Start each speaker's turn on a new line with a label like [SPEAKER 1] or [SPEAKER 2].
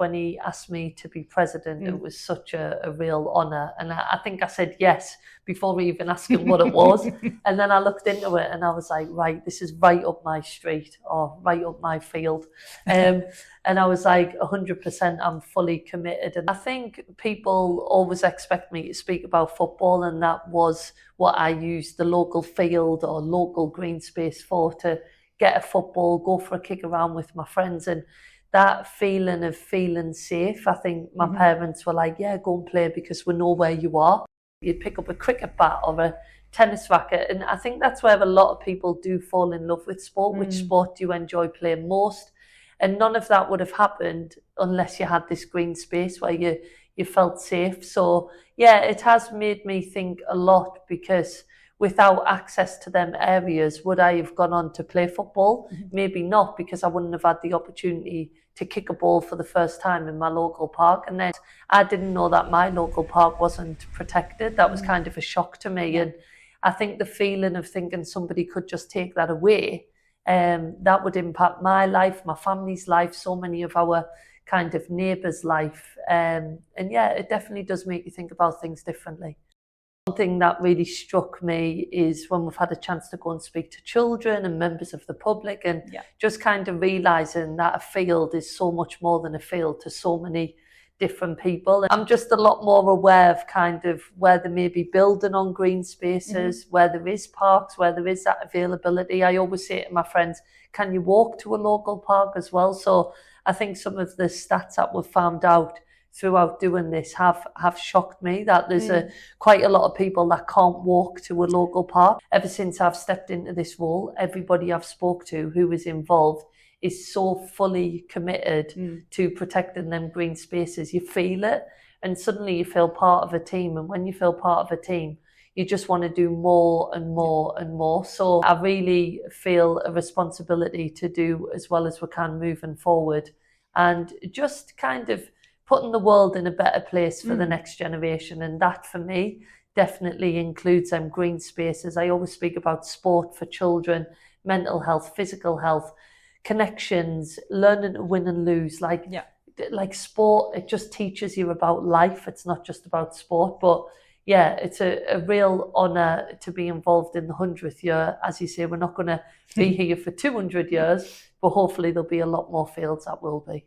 [SPEAKER 1] when he asked me to be president, it was such a real honour. And I think I said yes before even asking what it was. And then I looked into it and I was like, right, this is right up my street, or right up my field. And I was like, 100%, I'm fully committed. And I think people always expect me to speak about football, and that was what I used the local field or local green space for, to get a football, go for a kick around with my friends. And that feeling of feeling safe, I think my parents were like, yeah, go and play because we know where you are. You'd pick up a cricket bat or a tennis racket. And I think that's where a lot of people do fall in love with sport. Which sport do you enjoy playing most? And none of that would have happened unless you had this green space where you felt safe. So yeah, it has made me think a lot, because without access to them areas, would I have gone on to play football? Maybe not, because I wouldn't have had the opportunity to kick a ball for the first time in my local park. And then I didn't know that my local park wasn't protected. That was kind of a shock to me. And I think the feeling of thinking somebody could just take that away, that would impact my life, my family's life, so many of our kind of neighbours' life. And yeah, it definitely does make you think about things differently. One thing that really struck me is when we've had a chance to go and speak to children and members of the public, and just kind of realising that a field is so much more than a field to so many different people. I'm just a lot more aware of kind of where they may be building on green spaces, where there is parks, where there is that availability. I always say to my friends, can you walk to a local park as well? So I think some of the stats that we've found out throughout doing this have shocked me, that there's quite a lot of people that can't walk to a local park. Ever since I've stepped into this role, everybody I've spoke to who is involved is so fully committed to protecting them green spaces. You feel it, and suddenly you feel part of a team. And when you feel part of a team, you just want to do more and more and more. So I really feel a responsibility to do as well as we can moving forward, and just kind of putting the world in a better place for the next generation. And that for me definitely includes green spaces. I always speak about sport for children, mental health, physical health, connections, learning to win and lose. Like sport, it just teaches you about life. It's not just about sport. But yeah, it's a real honour to be involved in the 100th year. As you say, we're not going to be here for 200 years, but hopefully there'll be a lot more fields that will be.